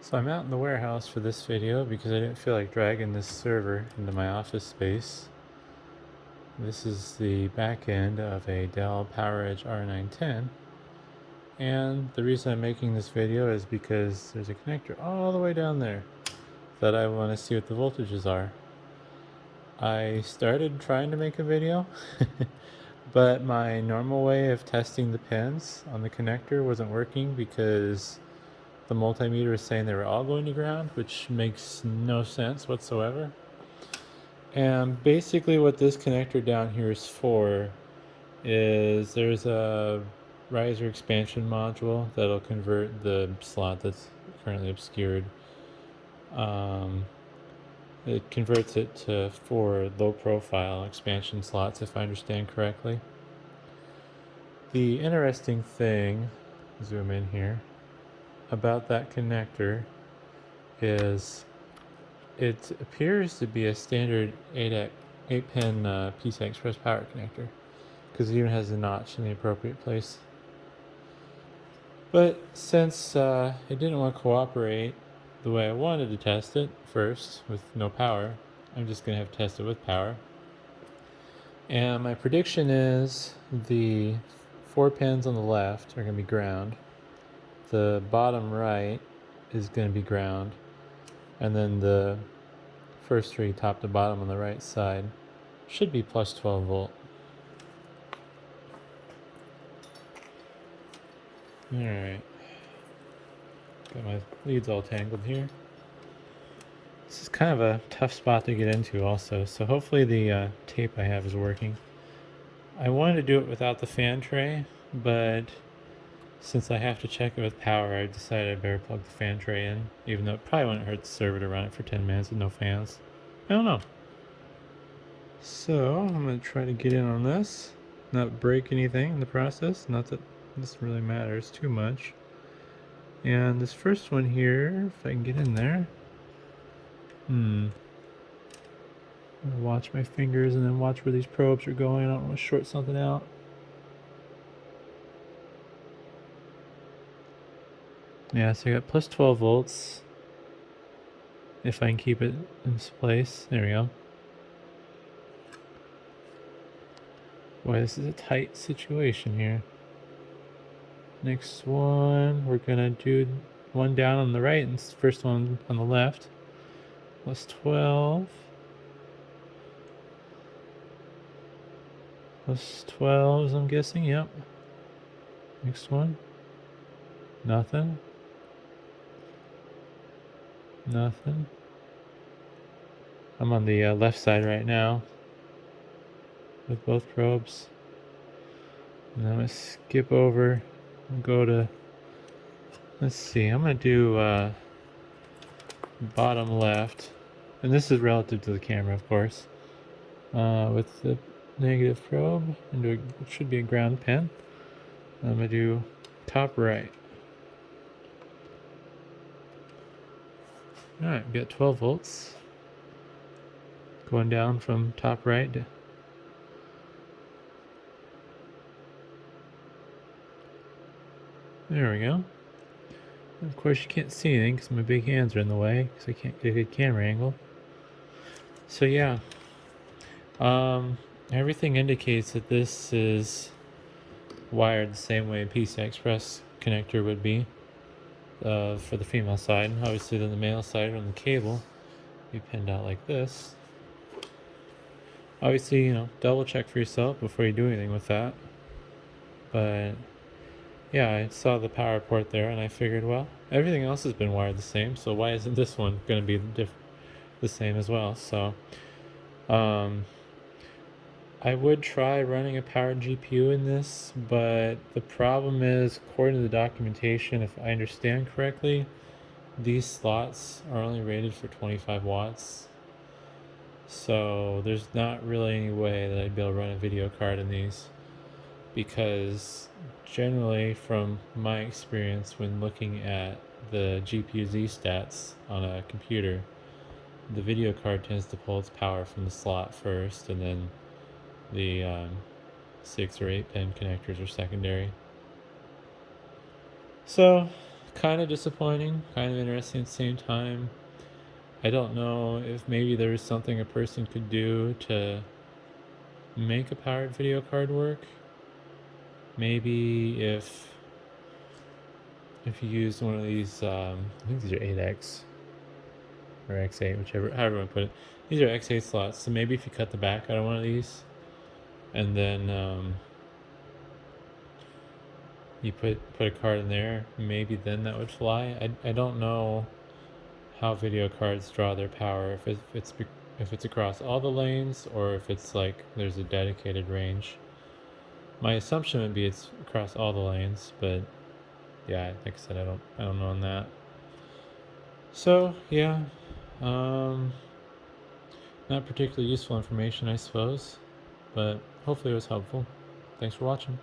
So I'm out in the warehouse for this video because I didn't feel like dragging this server into my office space. This is the back end of a Dell Poweredge R910, and the reason I'm making this video is because there's a connector all the way down there that I want to see what the voltages are. I started trying to make a video but my normal way of testing the pins on the connector wasn't working because the multimeter is saying they were all going to ground, which makes no sense whatsoever. And basically what this connector down here is for is there's a riser expansion module that'll convert the slot that's currently obscured. It converts it to 4 low profile expansion slots, if I understand correctly. The interesting thing, zoom in here, about that connector is it appears to be a standard 8-pin PCI Express power connector because it even has a notch in the appropriate place. But since it didn't want to cooperate the way I wanted to test it first with no power, I'm just going to have to test it with power. And my prediction is the 4 pins on the left are going to be ground. The bottom right is going to be ground. And then the first 3 top to bottom on the right side should be plus 12 volt. Alright. Got my leads all tangled here. This is kind of a tough spot to get into also, so hopefully the tape I have is working. I wanted to do it without the fan tray, but since I have to check it with power, I decided I better plug the fan tray in, even though it probably wouldn't hurt the server to run it for 10 minutes with no fans. I don't know. So I'm going to try to get in on this, not break anything in the process, not that this really matters too much. And this first one here, if I can get in there. I'm gonna watch my fingers and then watch where these probes are going. I don't want to short something out. Yeah, so I got plus 12 volts. If I can keep it in place. There we go. Boy, this is a tight situation here. Next one, we're gonna do one down on the right and first one on the left. Plus 12. Plus 12, I'm guessing, yep. Next one. Nothing. Nothing. I'm on the left side right now with both probes. And I'm going to skip over and go to, let's see, I'm going to do bottom left. And this is relative to the camera, of course. With the negative probe into it should be a ground pin. I'm going to do top right. Alright, we got 12 volts going down from top right. There we go. And of course you can't see anything because my big hands are in the way because I can't get a good camera angle. So yeah, everything indicates that this is wired the same way a PCI Express connector would be for the female side. Obviously then the male side on the cable be pinned out like this. Obviously, double check for yourself before you do anything with that. But yeah, I saw the power port there and I figured, well, everything else has been wired the same, so why isn't this one going to be the same as well? So I would try running a powered GPU in this, but the problem is, according to the documentation, if I understand correctly, these slots are only rated for 25 watts. So there's not really any way that I'd be able to run a video card in these, because generally from my experience when looking at the GPU Z stats on a computer, the video card tends to pull its power from the slot first, and then the 6 or 8 pin connectors are secondary. So kind of disappointing, kind of interesting at the same time. I don't know if maybe there's something a person could do to make a powered video card work. Maybe if you use one of these, I think these are 8X or X8, however you want to put it. These are X8 slots, so maybe if you cut the back out of one of these, and then you put a card in there, maybe then that would fly. I don't know how video cards draw their power, if it's across all the lanes or if it's like there's a dedicated range. My assumption would be it's across all the lanes, but yeah, like I said, I don't know on that. So yeah, not particularly useful information, I suppose, but hopefully it was helpful. Thanks for watching.